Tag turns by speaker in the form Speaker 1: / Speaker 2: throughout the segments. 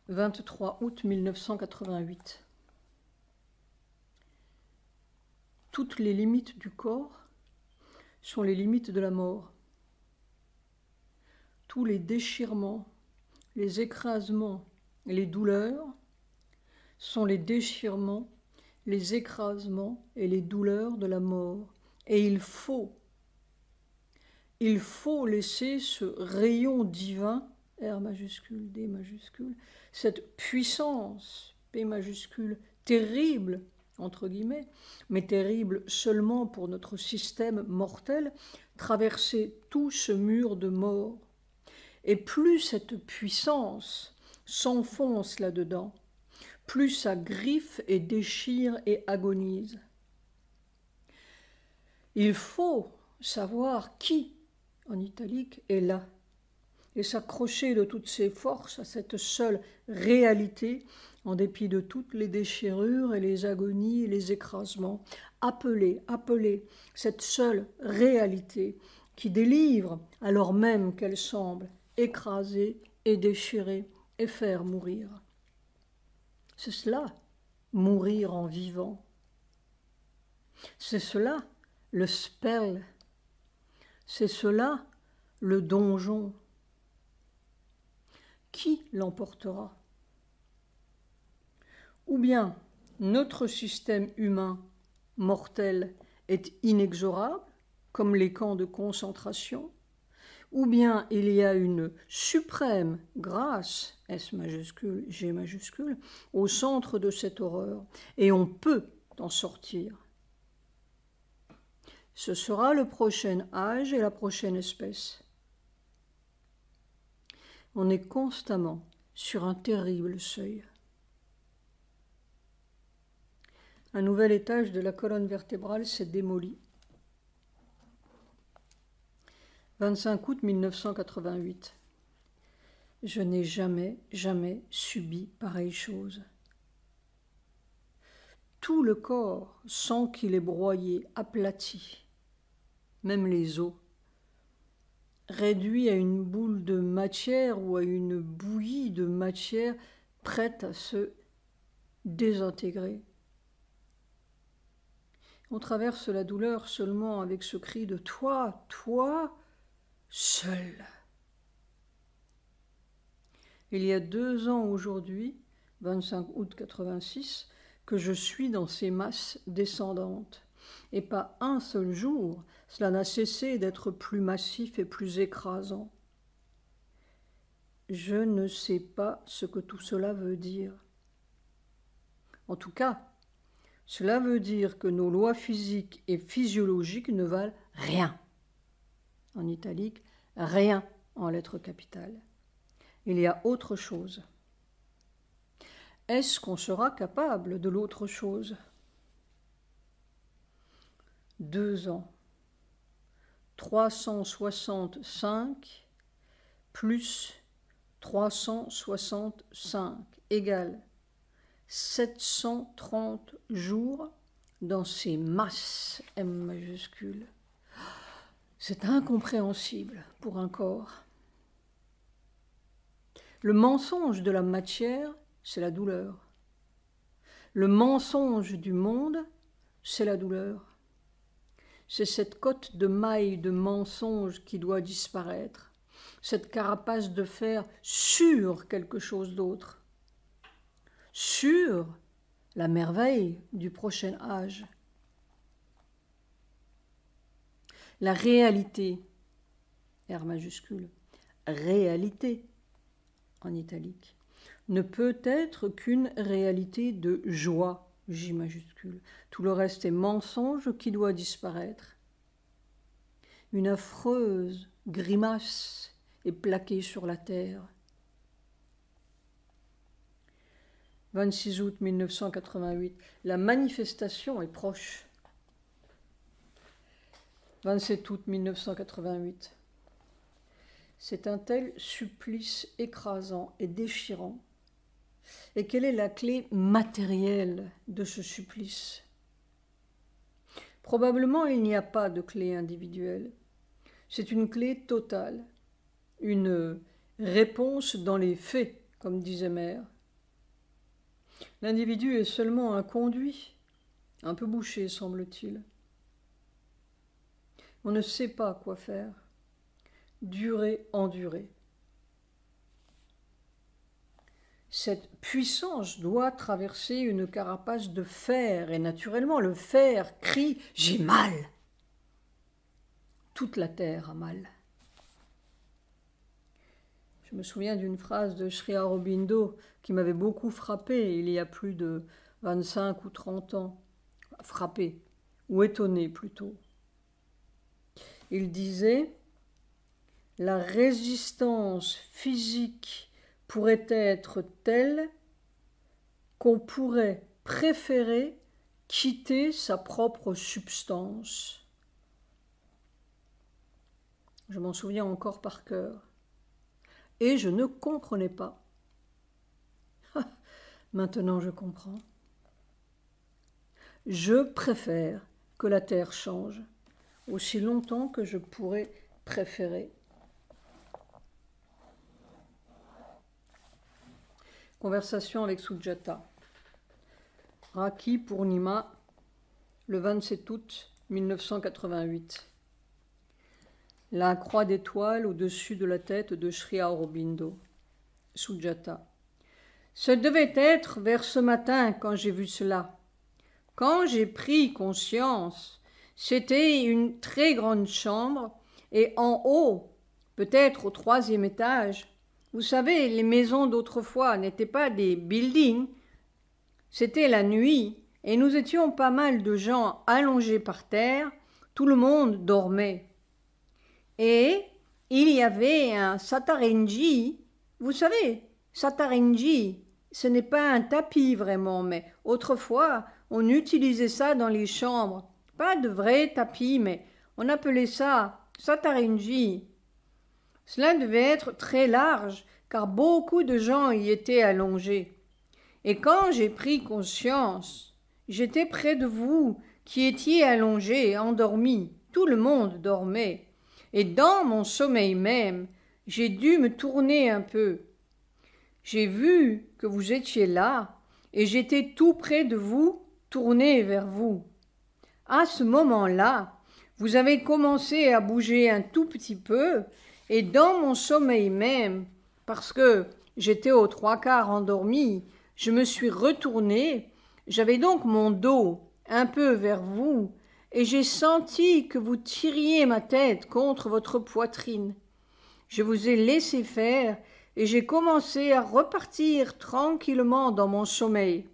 Speaker 1: 23 août 1988. Toutes les limites du corps sont les limites de la mort. Tous les déchirements, les écrasements et les douleurs sont les déchirements, les écrasements et les douleurs de la mort. Et il faut laisser ce rayon divin, R majuscule, D majuscule, cette puissance, P majuscule, terrible, entre guillemets, mais terrible seulement pour notre système mortel, traverser tout ce mur de mort. Et plus cette puissance s'enfonce là-dedans, plus ça griffe et déchire et agonise. Il faut savoir qui, en italique, est là, et s'accrocher de toutes ses forces à cette seule réalité, en dépit de toutes les déchirures et les agonies et les écrasements. Appeler cette seule réalité qui délivre alors même qu'elle semble écraser et déchirer et faire mourir. C'est cela, mourir en vivant. C'est cela, le spell. C'est cela, le donjon. Qui l'emportera? Ou bien notre système humain mortel est inexorable, comme les camps de concentration, ou bien il y a une suprême grâce, S majuscule, G majuscule, au centre de cette horreur, et on peut en sortir. Ce sera le prochain âge et la prochaine espèce. On est constamment sur un terrible seuil. Un nouvel étage de la colonne vertébrale s'est démoli. 25 août 1988. Je n'ai jamais subi pareille chose. Tout le corps sent qu'il est broyé, aplati, même les os, réduit à une boule de matière ou à une bouillie de matière prête à se désintégrer. On traverse la douleur seulement avec ce cri de « toi, toi, seul ». Il y a 2 ans aujourd'hui, 25 août 86, que je suis dans ces masses descendantes. Et pas un seul jour, cela n'a cessé d'être plus massif et plus écrasant. Je ne sais pas ce que tout cela veut dire. En tout cas, cela veut dire que nos lois physiques et physiologiques ne valent rien. En italique, rien en lettres capitales. Il y a autre chose. Est-ce qu'on sera capable de l'autre chose? 2 ans. 365 plus 365 égale 730 jours dans ces masses M majuscule. C'est incompréhensible pour un corps. Le mensonge de la matière, c'est la douleur. Le mensonge du monde, c'est la douleur. C'est cette cotte de mailles de mensonge qui doit disparaître, cette carapace de fer sur quelque chose d'autre, sur la merveille du prochain âge. La réalité, R majuscule, réalité en italique, ne peut être qu'une réalité de joie, J majuscule. Tout le reste est mensonge qui doit disparaître. Une affreuse grimace est plaquée sur la terre. 26 août 1988. La manifestation est proche. 27 août 1988. C'est un tel supplice écrasant et déchirant. Et quelle est la clé matérielle de ce supplice? Probablement il n'y a pas de clé individuelle. C'est une clé totale, une réponse dans les faits, comme disait Mère. L'individu est seulement un conduit, un peu bouché, semble-t-il. On ne sait pas quoi faire. Durer, endurer. Cette puissance doit traverser une carapace de fer, et naturellement le fer crie « J'ai mal !» Toute la terre a mal. Je me souviens d'une phrase de Sri Aurobindo qui m'avait beaucoup frappé il y a plus de 25 ou 30 ans. Frappé, ou étonné plutôt. Il disait « La résistance physique pourrait être telle qu'on pourrait préférer quitter sa propre substance. » Je m'en souviens encore par cœur. Et je ne comprenais pas. Maintenant je comprends. Je préfère que la terre change, aussi longtemps que je pourrais préférer. Conversation avec Sujata. Rakhi Purnima, le 27 août 1988. La croix d'étoile au-dessus de la tête de Sri Aurobindo. Sujata. Ce devait être vers ce matin quand j'ai vu cela. Quand j'ai pris conscience, c'était une très grande chambre et en haut, peut-être au 3e étage, vous savez, les maisons d'autrefois n'étaient pas des buildings, c'était la nuit et nous étions pas mal de gens allongés par terre, tout le monde dormait. Et il y avait un satarenji, vous savez, satarenji, ce n'est pas un tapis vraiment, mais autrefois on utilisait ça dans les chambres, pas de vrai tapis, mais on appelait ça satarenji. Cela devait être très large, car beaucoup de gens y étaient allongés. Et quand j'ai pris conscience, j'étais près de vous, qui étiez allongés, endormis, tout le monde dormait. Et dans mon sommeil même, j'ai dû me tourner un peu. J'ai vu que vous étiez là, et j'étais tout près de vous, tourné vers vous. À ce moment-là, vous avez commencé à bouger un tout petit peu, et dans mon sommeil même, parce que j'étais aux 3/4 endormi, je me suis retournée, j'avais donc mon dos un peu vers vous, et j'ai senti que vous tiriez ma tête contre votre poitrine. Je vous ai laissé faire, et j'ai commencé à repartir tranquillement dans mon sommeil.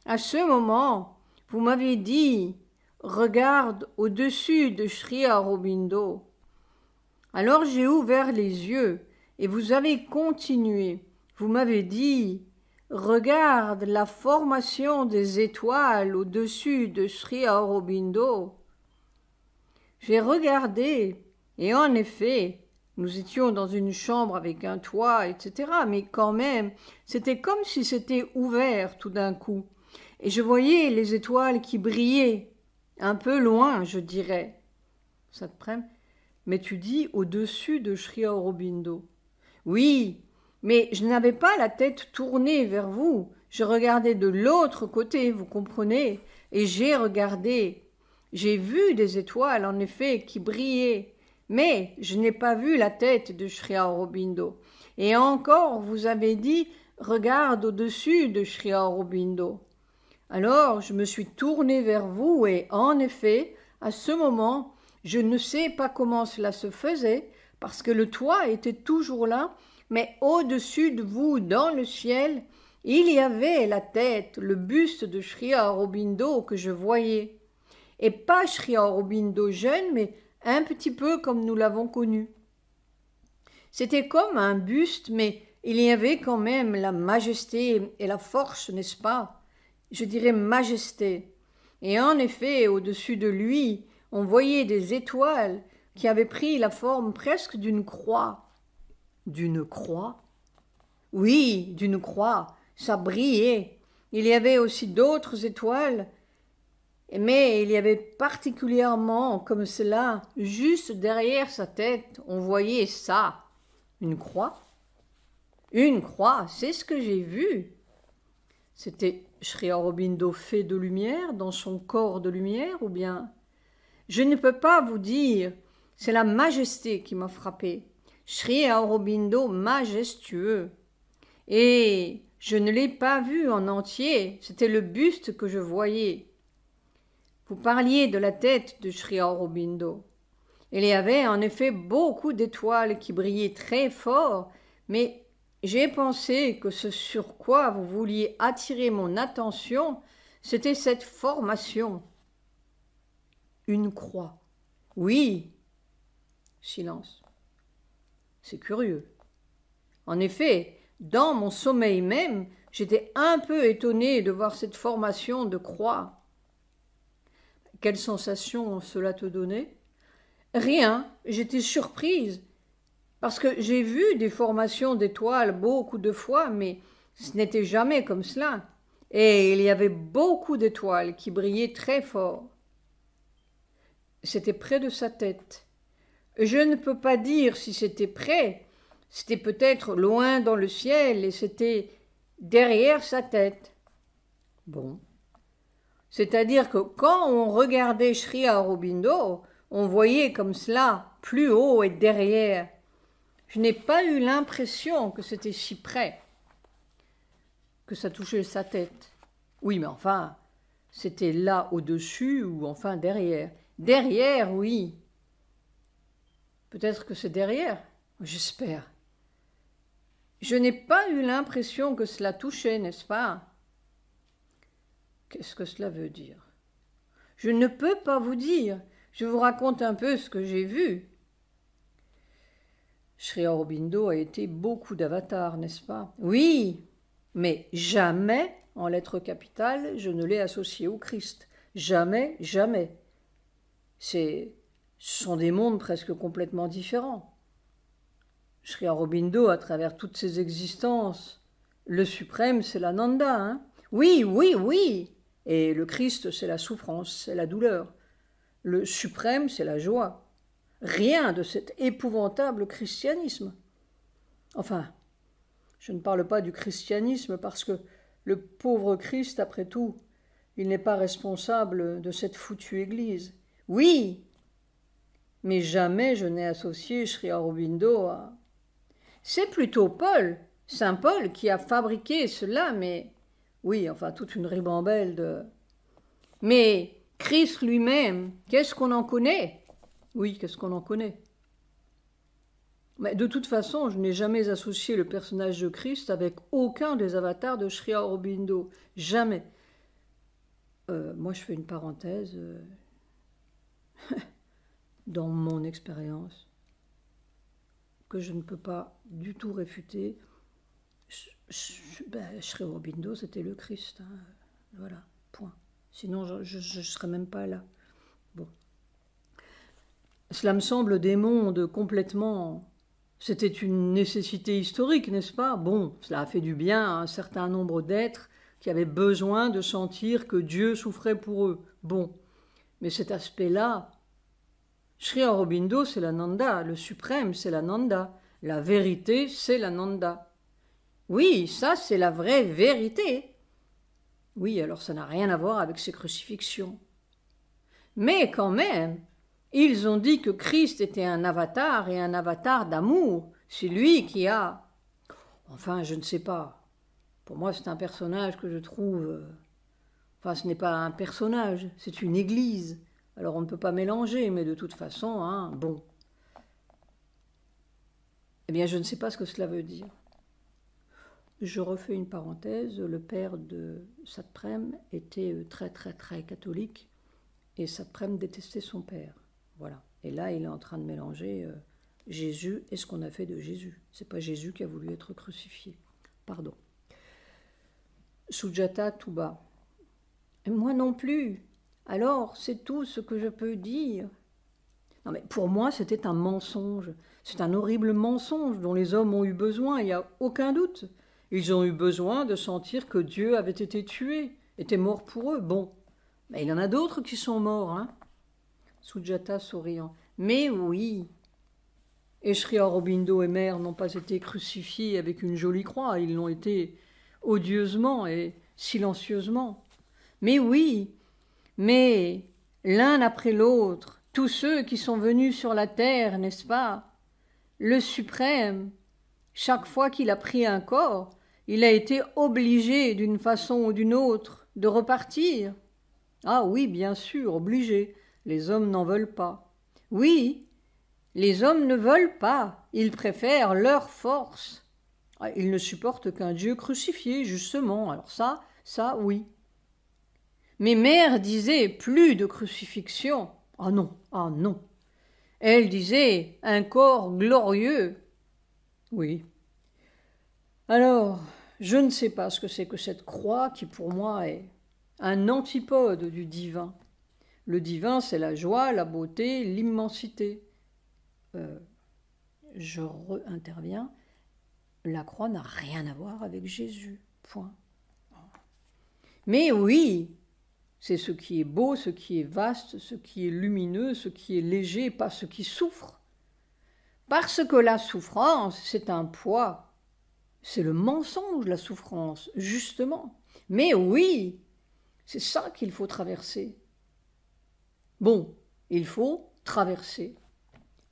Speaker 1: À ce moment, vous m'avez dit « Regarde au-dessus de Sri Aurobindo ». Alors j'ai ouvert les yeux, et vous avez continué. Vous m'avez dit « Regarde la formation des étoiles au-dessus de Sri Aurobindo ». J'ai regardé, et en effet, nous étions dans une chambre avec un toit, etc., mais quand même, c'était comme si c'était ouvert tout d'un coup. Et je voyais les étoiles qui brillaient, un peu loin, je dirais. Ça te prend ? Mais tu dis au-dessus de Sri Aurobindo. Oui, mais je n'avais pas la tête tournée vers vous. Je regardais de l'autre côté, vous comprenez, et j'ai regardé. J'ai vu des étoiles, en effet, qui brillaient, mais je n'ai pas vu la tête de Sri Aurobindo. Et encore, vous avez dit, regarde au-dessus de Sri Aurobindo. Alors, je me suis tournée vers vous et, en effet, à ce moment, je ne sais pas comment cela se faisait, parce que le toit était toujours là, mais au-dessus de vous, dans le ciel, il y avait la tête, le buste de Sri Aurobindo que je voyais. Et pas Sri Aurobindo jeune, mais un petit peu comme nous l'avons connu. C'était comme un buste, mais il y avait quand même la majesté et la force, n'est-ce pas ? Je dirais majesté. Et en effet, au-dessus de lui, on voyait des étoiles qui avaient pris la forme presque d'une croix. D'une croix ? Oui, d'une croix. Ça brillait. Il y avait aussi d'autres étoiles, mais il y avait particulièrement comme cela, juste derrière sa tête, on voyait ça. Une croix ? Une croix, c'est ce que j'ai vu. C'était Sri Aurobindo fait de lumière, dans son corps de lumière, ou bien je ne peux pas vous dire, c'est la majesté qui m'a frappé. Sri Aurobindo majestueux. Et je ne l'ai pas vu en entier, c'était le buste que je voyais. Vous parliez de la tête de Sri Aurobindo. Il y avait en effet beaucoup d'étoiles qui brillaient très fort, mais j'ai pensé que ce sur quoi vous vouliez attirer mon attention, c'était cette formation. Une croix. Oui. Silence. C'est curieux. En effet, dans mon sommeil même, j'étais un peu étonné de voir cette formation de croix. Quelle sensation cela te donnait? Rien, j'étais surprise, parce que j'ai vu des formations d'étoiles beaucoup de fois, mais ce n'était jamais comme cela. Et il y avait beaucoup d'étoiles qui brillaient très fort. C'était près de sa tête. Je ne peux pas dire si c'était près, c'était peut-être loin dans le ciel et c'était derrière sa tête. Bon. C'est-à-dire que quand on regardait Sri Aurobindo, on voyait comme cela, plus haut et derrière. Je n'ai pas eu l'impression que c'était si près, que ça touchait sa tête. Oui, mais enfin, c'était là au-dessus ou enfin derrière. Derrière, oui. Peut-être que c'est derrière, j'espère. Je n'ai pas eu l'impression que cela touchait, n'est-ce pas? Qu'est-ce que cela veut dire? Je ne peux pas vous dire. Je vous raconte un peu ce que j'ai vu. Sri Aurobindo a été beaucoup d'avatars, n'est-ce pas? Oui, mais jamais, en lettres capitales, je ne l'ai associé au Christ. Jamais, jamais. Ce sont des mondes presque complètement différents. Sri Aurobindo, à travers toutes ses existences, le suprême, c'est l'Ananda, hein? Oui, oui, oui. Et le Christ, c'est la souffrance, c'est la douleur. Le suprême, c'est la joie. Rien de cet épouvantable christianisme. Enfin, je ne parle pas du christianisme parce que le pauvre Christ, après tout, il n'est pas responsable de cette foutue église. Oui, mais jamais je n'ai associé Sri Aurobindo à... C'est plutôt Paul, Saint Paul, qui a fabriqué cela, mais... Oui, enfin, toute une ribambelle de... Mais Christ lui-même, qu'est-ce qu'on en connaît? Oui, qu'est-ce qu'on en connaît? Mais de toute façon, je n'ai jamais associé le personnage de Christ avec aucun des avatars de Sri Aurobindo. Jamais. Moi, je fais une parenthèse dans mon expérience que je ne peux pas du tout réfuter. Sri Aurobindo, c'était le Christ. Hein. Voilà, point. Sinon, je ne serais même pas là. Bon. Cela me semble des mondes complètement... C'était une nécessité historique, n'est-ce pas? Bon, cela a fait du bien à un certain nombre d'êtres qui avaient besoin de sentir que Dieu souffrait pour eux. Bon, mais cet aspect-là, Sri Aurobindo, c'est l'Ananda, le suprême, c'est l'Ananda, la vérité, c'est l'Ananda. Oui, ça, c'est la vraie vérité. Oui, alors ça n'a rien à voir avec ces crucifixions. Mais quand même, ils ont dit que Christ était un avatar et un avatar d'amour. C'est lui qui a... Enfin, je ne sais pas. Pour moi, c'est un personnage que je trouve... Enfin, ce n'est pas un personnage, c'est une église. Alors on ne peut pas mélanger, mais de toute façon, hein, bon. Eh bien, je ne sais pas ce que cela veut dire. Je refais une parenthèse. Le père de Satprem était très, très, très catholique. Et Satprem détestait son père. Voilà. Et là, il est en train de mélanger Jésus et ce qu'on a fait de Jésus. C'est pas Jésus qui a voulu être crucifié. Pardon. Sujata tout bas. Et moi non plus. Alors, c'est tout ce que je peux dire. Non, mais pour moi, c'était un mensonge. C'est un horrible mensonge dont les hommes ont eu besoin, il n'y a aucun doute. Ils ont eu besoin de sentir que Dieu avait été tué, était mort pour eux. Bon, mais il y en a d'autres qui sont morts, hein. Sujata souriant. Mais oui. Et Sri Aurobindo et Mère n'ont pas été crucifiés avec une jolie croix, ils l'ont été odieusement et silencieusement. Mais oui, mais l'un après l'autre, tous ceux qui sont venus sur la terre, n'est-ce pas? Le suprême, chaque fois qu'il a pris un corps, il a été obligé d'une façon ou d'une autre de repartir. Ah oui, bien sûr, obligé. Les hommes n'en veulent pas. Oui, les hommes ne veulent pas. Ils préfèrent leur force. Ils ne supportent qu'un Dieu crucifié, justement. Alors ça, oui. Mes mères disaient plus de crucifixion. Ah non, ah non. Elles disaient un corps glorieux. Oui. Alors, je ne sais pas ce que c'est que cette croix qui pour moi est un antipode du divin. Le divin, c'est la joie, la beauté, l'immensité. Je interviens. La croix n'a rien à voir avec Jésus. Point. Mais oui, c'est ce qui est beau, ce qui est vaste, ce qui est lumineux, ce qui est léger, pas ce qui souffre. Parce que la souffrance, c'est un poids. C'est le mensonge, la souffrance, justement. Mais oui, c'est ça qu'il faut traverser. Bon, il faut traverser.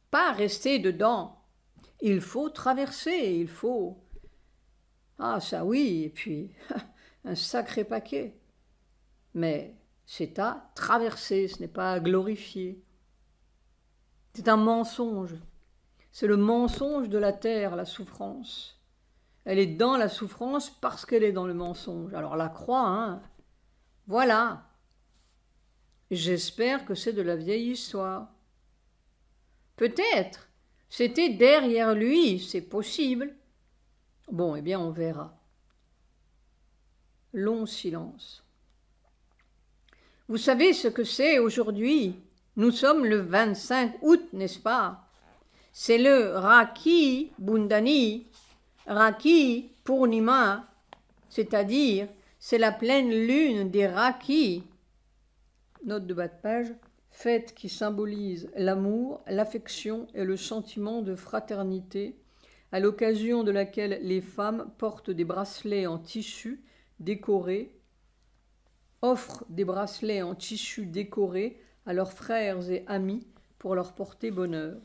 Speaker 1: Pas rester dedans. Il faut traverser, il faut... Ah, ça oui, et puis un sacré paquet. Mais c'est à traverser, ce n'est pas à glorifier. C'est un mensonge. C'est le mensonge de la terre, la souffrance. Elle est dans la souffrance parce qu'elle est dans le mensonge. Alors la croix, hein, voilà. J'espère que c'est de la vieille histoire. Peut-être. C'était derrière lui, c'est possible. Bon, eh bien, on verra. Long silence. Vous savez ce que c'est aujourd'hui? Nous sommes le 25 août, n'est-ce pas? C'est le Rakhi Bundani, Rakhi Purnima, c'est-à-dire c'est la pleine lune des Rakhi. Note de bas de page, fête qui symbolise l'amour, l'affection et le sentiment de fraternité, à l'occasion de laquelle les femmes portent des bracelets en tissu décorés, offrent des bracelets en tissu décorés à leurs frères et amis pour leur porter bonheur.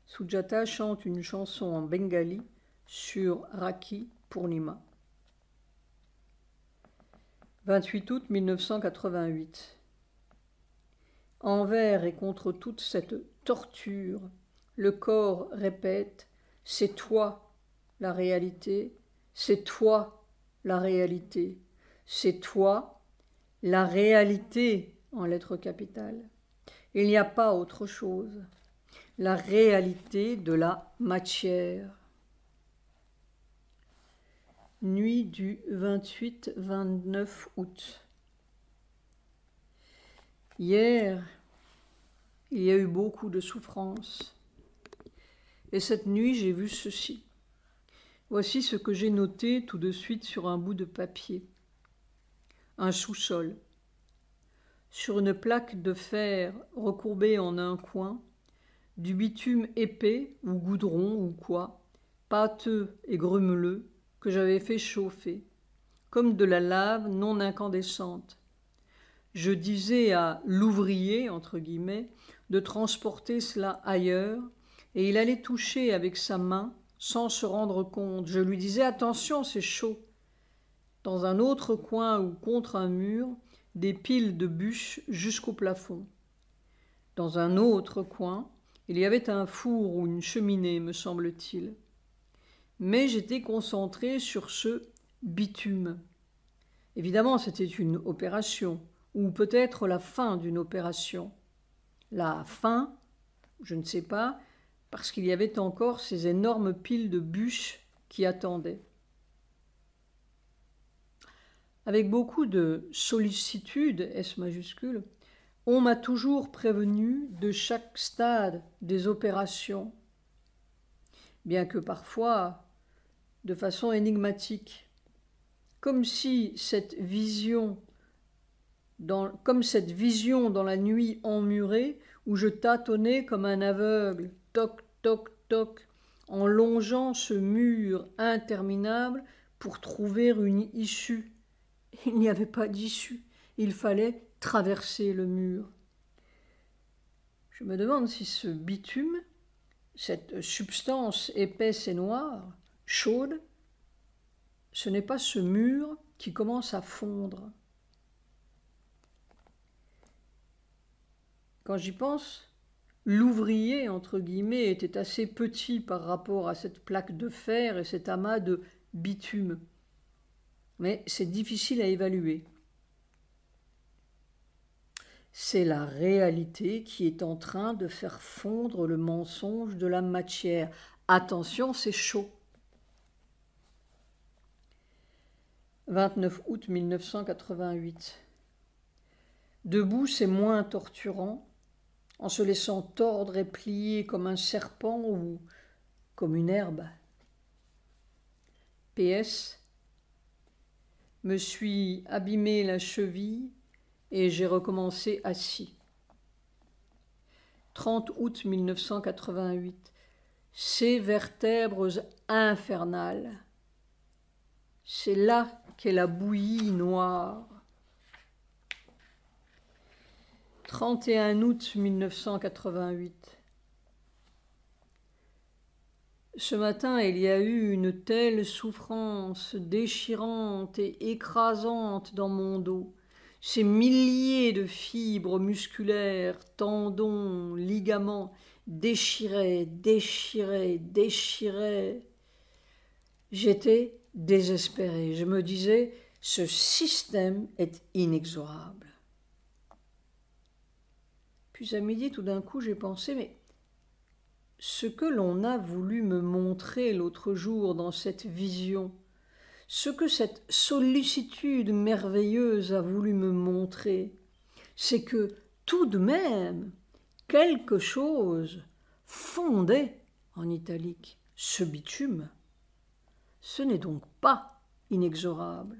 Speaker 1: Sujata chante une chanson en bengali sur Rakhi Purnima. 28 août 1988. Envers et contre toute cette torture, le corps répète « C'est toi la réalité, c'est toi la réalité, c'est toi la réalité » en lettres capitales. Il n'y a pas autre chose. La réalité de la matière. Nuit du 28-29 août. Hier, il y a eu beaucoup de souffrance. Et cette nuit, j'ai vu ceci. Voici ce que j'ai noté tout de suite sur un bout de papier. Un sous-sol. Sur une plaque de fer recourbée en un coin, du bitume épais ou goudron ou quoi, pâteux et grumeleux, que j'avais fait chauffer, comme de la lave non incandescente. Je disais à l'ouvrier, entre guillemets, de transporter cela ailleurs, et il allait toucher avec sa main sans se rendre compte. Je lui disais « Attention, c'est chaud !» Dans un autre coin ou contre un mur, des piles de bûches jusqu'au plafond. Dans un autre coin, il y avait un four ou une cheminée, me semble-t-il. Mais j'étais concentré sur ce bitume. Évidemment, c'était une opération, ou peut-être la fin d'une opération. La fin, je ne sais pas, parce qu'il y avait encore ces énormes piles de bûches qui attendaient. Avec beaucoup de sollicitude, S majuscule, on m'a toujours prévenu de chaque stade des opérations, bien que parfois de façon énigmatique, comme cette vision dans la nuit emmurée où je tâtonnais comme un aveugle, toc, toc, toc, en longeant ce mur interminable pour trouver une issue, Il n'y avait pas d'issue. Il fallait traverser le mur. Je me demande si ce bitume, cette substance épaisse et noire, chaude, ce n'est pas ce mur qui commence à fondre. Quand j'y pense, l'ouvrier, entre guillemets, était assez petit par rapport à cette plaque de fer et cet amas de bitume. Mais c'est difficile à évaluer. C'est la réalité qui est en train de faire fondre le mensonge de la matière. Attention, c'est chaud. 29 août 1988. Debout, c'est moins torturant, en se laissant tordre et plier comme un serpent ou comme une herbe. PS. Me suis abîmé la cheville et j'ai recommencé assis. 30 août 1988. Ces vertèbres infernales. C'est là qu'est la bouillie noire. 31 août 1988. Ce matin, il y a eu une telle souffrance déchirante et écrasante dans mon dos. Ces milliers de fibres musculaires, tendons, ligaments, déchiraient. J'étais désespéré. Je me disais, ce système est inexorable. Puis à midi, tout d'un coup, j'ai pensé, mais ce que l'on a voulu me montrer l'autre jour dans cette vision, ce que cette sollicitude merveilleuse a voulu me montrer, c'est que tout de même, quelque chose fondait, en italique, ce bitume. Ce n'est donc pas inexorable.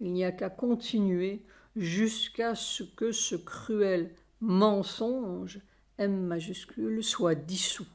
Speaker 1: Il n'y a qu'à continuer jusqu'à ce que ce cruel mensonge, M majuscule, soit dissous.